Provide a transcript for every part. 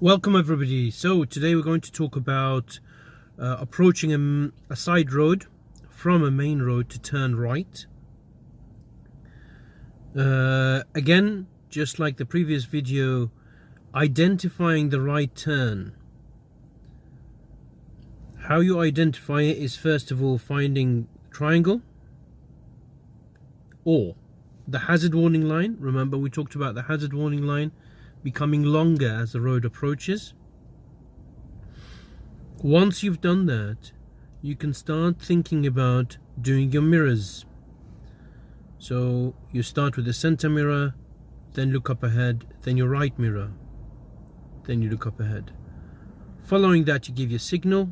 Welcome everybody. So today we're going to talk about approaching a side road from a main road to turn right. Again, just like the previous video, identifying the right turn. How you identify it is first of all finding triangle or the hazard warning line. Remember, we talked about the hazard warning line becoming longer as the road approaches. Once you've done that, you can start thinking about doing your mirrors. So you start with the center mirror, then look up ahead, then your right mirror, then you look up ahead. Following that, you give your signal.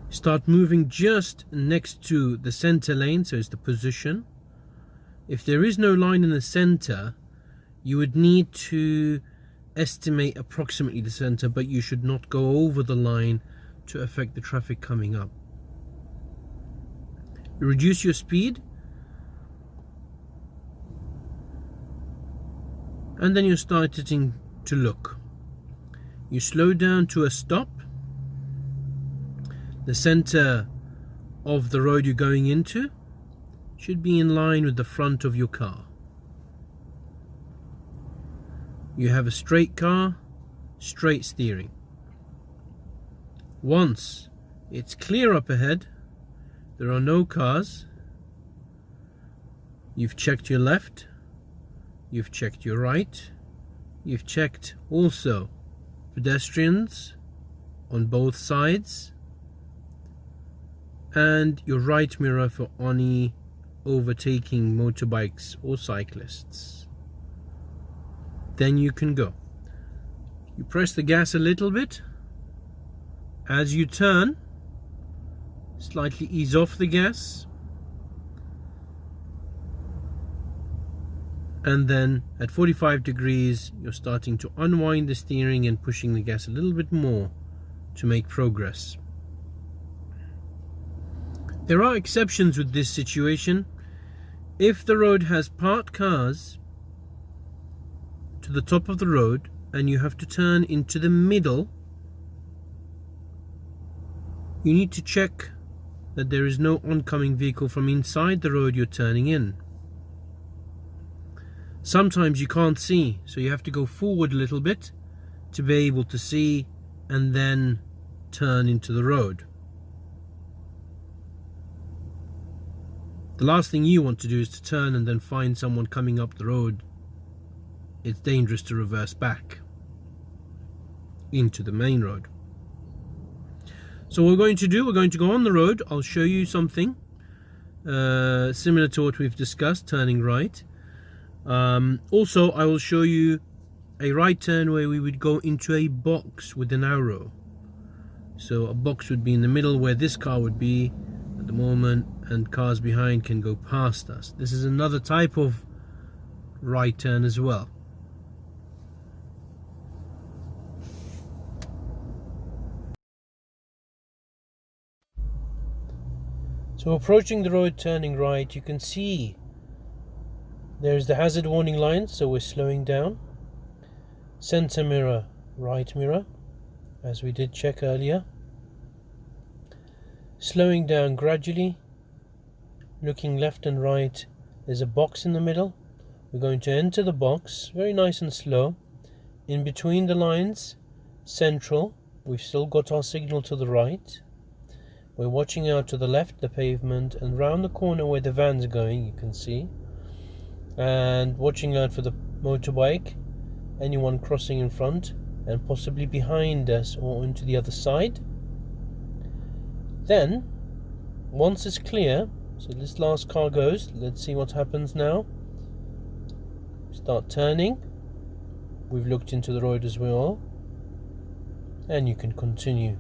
Start moving just next to the center lane, so it's the position. If there is no line in the center, you would need to estimate approximately the center, but you should not go over the line to affect the traffic coming up. You reduce your speed, and then you're starting to look. You slow down to a stop. The center of the road you're going into should be in line with the front of your car. You have a straight car, straight steering. Once it's clear up ahead, there are no cars, you've checked your left, you've checked your right, you've checked also pedestrians on both sides, and your right mirror for any overtaking motorbikes or cyclists. Then you can go. You press the gas a little bit. As you turn, slightly ease off the gas. And then at 45 degrees, you're starting to unwind the steering and pushing the gas a little bit more to make progress. There are exceptions with this situation. If the road has parked cars to the top of the road and you have to turn into the middle, you need to check that there is no oncoming vehicle from inside the road you're turning in. Sometimes you can't see, so you have to go forward a little bit to be able to see and then turn into the road. The last thing you want to do is to turn and then find someone coming up the road. It's dangerous to reverse back into the main road. So what we're going to do, we're going to go on the road. I'll show you something similar to what we've discussed, turning right. Also, I will show you a right turn where we would go into a box with an arrow. So a box would be in the middle where this car would be at the moment, and cars behind can go past us. This is another type of right turn as well. So approaching the road turning right, you can see there's the hazard warning line, so we're slowing down. Center mirror, right mirror, as we did check earlier. Slowing down gradually, looking left and right. There's a box in the middle. We're going to enter the box, very nice and slow. In between the lines, central, we've still got our signal to the right. We're watching out to the left, the pavement, and round the corner where the van's going, you can see. And watching out for the motorbike, anyone crossing in front, and possibly behind us or into the other side. Then, once it's clear, so this last car goes, let's see what happens now. Start turning. We've looked into the road as well. And you can continue.